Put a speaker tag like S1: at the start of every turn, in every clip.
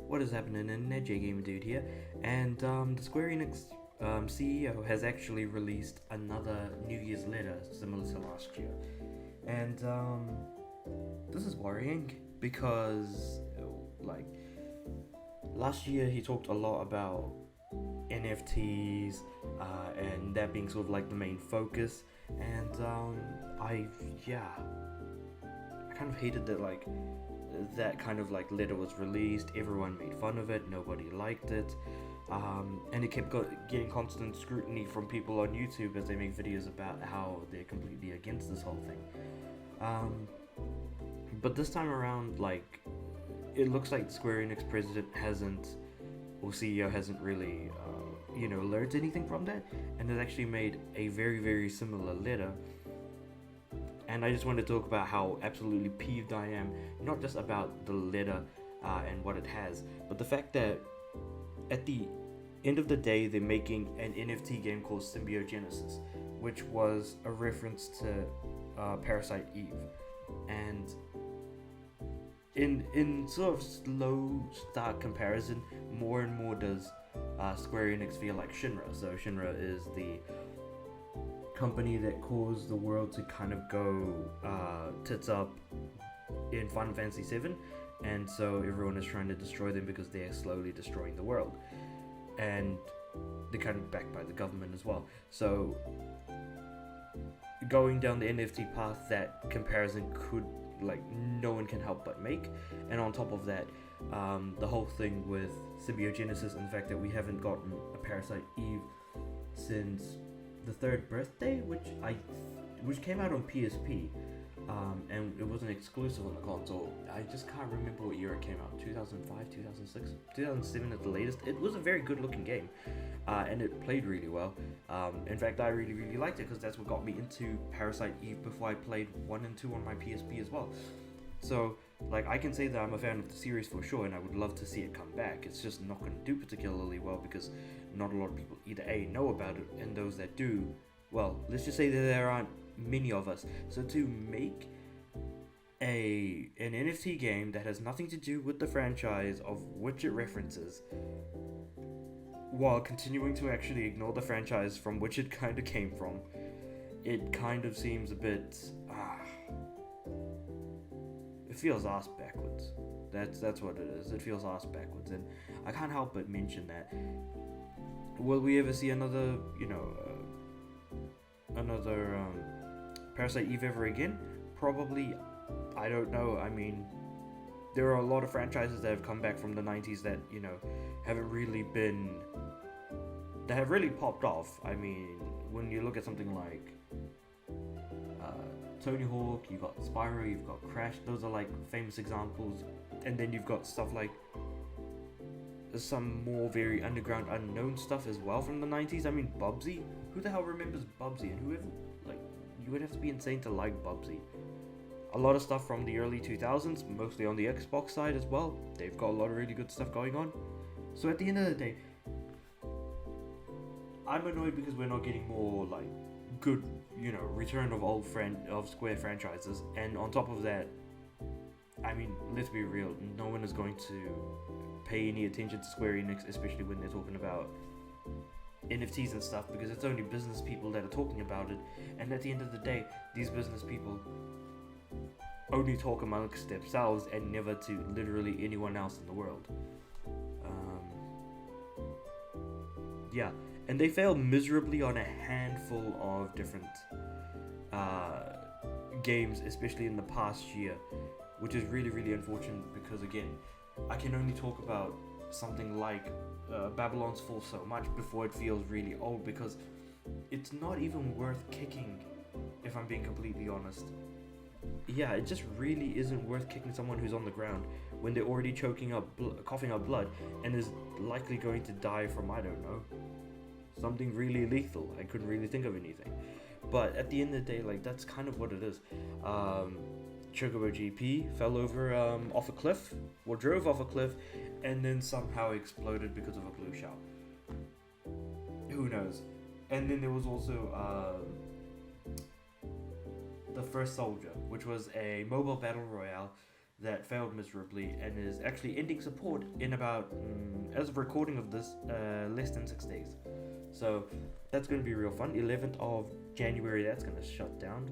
S1: What is happening? Internet J Gamer Dude here, and the Square Enix CEO has actually released another New Year's letter similar to last year, and this is worrying because, like, last year he talked a lot about NFTs and that being sort of like the main focus, and yeah, I kind of hated that that kind of like letter was released. Everyone made fun of it. Nobody liked it, and it kept getting constant scrutiny from people on YouTube as they make videos about how they're completely against this whole thing. But this time around, like, it looks like the Square Enix president hasn't, or CEO hasn't really, learned anything from that, and has actually made a very, very similar letter. And I just want to talk about how absolutely peeved I am, not just about the letter and what it has, but the fact that at the end of the day, they're making an NFT game called Symbiogenesis, which was a reference to Parasite Eve. And in sort of slow start comparison, more and more does Square Enix feel like Shinra. So Shinra is the company that caused the world to kind of go tits up in Final Fantasy VII, and so everyone is trying to destroy them because they're slowly destroying the world, and they're kind of backed by the government as well. So going down the NFT path, that comparison could, like, no one can help but make. And on top of that, the whole thing with Symbiogenesis and the fact that we haven't gotten a Parasite Eve since the third birthday, which came out on PSP, and it wasn't exclusive on the console. I just can't remember what year it came out. 2005, 2006, 2007 at the latest. It was a very good looking game, and it played really well. In fact, I really, really liked it because that's what got me into Parasite Eve before I played 1 and 2 on my PSP as well. So, like, I can say that I'm a fan of the series for sure, and I would love to see it come back. It's just not going to do particularly well because not a lot of people either A, know about it, and those that do, well, let's just say that there aren't many of us. So to make an NFT game that has nothing to do with the franchise of which it references, while continuing to actually ignore the franchise from which it kind of came from, it kind of seems a bit it feels ass backwards. That's what it is. It feels ass backwards, and I can't help but mention that. Will we ever see another Parasite Eve ever again? Probably. I don't know. I mean, there are a lot of franchises that have come back from the 90s that haven't really been, that have really popped off. I mean, when you look at something like Tony Hawk, you've got Spyro, you've got Crash, those are like famous examples. And then you've got stuff like some more very underground unknown stuff as well from the 90s. I mean, Bubsy, who the hell remembers Bubsy? And whoever, like, you would have to be insane to like Bubsy. A lot of stuff from the early 2000s, mostly on the Xbox side as well. They've got a lot of really good stuff going on. So at the end of the day, I'm annoyed because we're not getting more, like, good, return of of Square franchises. And on top of that, I mean, let's be real, no one is going to pay any attention to Square Enix, especially when they're talking about NFTs and stuff, because it's only business people that are talking about it. And at the end of the day, these business people only talk amongst themselves and never to literally anyone else in the world. Yeah, and they failed miserably on a handful of different games, especially in the past year, which is really, really unfortunate because, again, I can only talk about something like Babylon's Fall so much before it feels really old, because it's not even worth kicking, if I'm being completely honest. Yeah, it just really isn't worth kicking someone who's on the ground when they're already choking up, coughing up blood, and is likely going to die from, I don't know, something really lethal. I couldn't really think of anything. But at the end of the day, like, that's kind of what it is. Chocobo GP fell over off a cliff, or drove off a cliff, and then somehow exploded because of a blue shell. Who knows? And then there was also The First Soldier, which was a mobile battle royale that failed miserably and is actually ending support in about, as of recording of this, less than 6 days. So that's going to be real fun. 11th of January, that's going to shut down.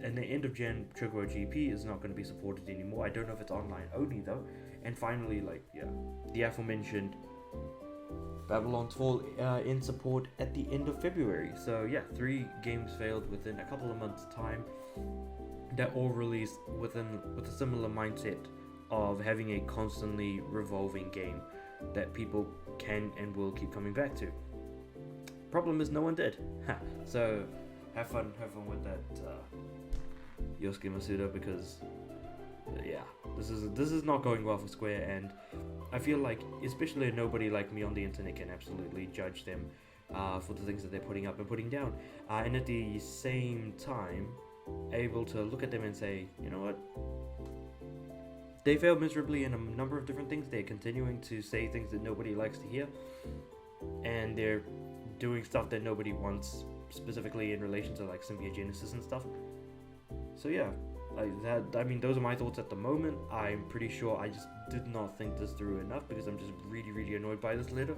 S1: And the end of Jan, Trigger GP is not going to be supported anymore. I don't know if it's online only though. And finally, the aforementioned Babylon's Fall in support at the end of February. So yeah, 3 games failed within a couple of months' time. That all released with a similar mindset of having a constantly revolving game that people can and will keep coming back to. Problem is, no one did. So have fun with that, Yosuke Masuda, because this is not going well for Square, and I feel like especially nobody like me on the internet can absolutely judge them for the things that they're putting up and putting down, and at the same time able to look at them and say, you know what, they failed miserably in a number of different things. They're continuing to say things that nobody likes to hear, and they're doing stuff that nobody wants, specifically in relation to like Symbiogenesis and stuff. So yeah, those are my thoughts at the moment. I'm pretty sure I just did not think this through enough because I'm just really annoyed by this letter.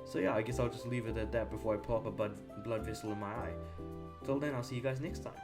S1: So yeah, I guess I'll just leave it at that before I pop a blood vessel in my eye. Till then, I'll see you guys next time.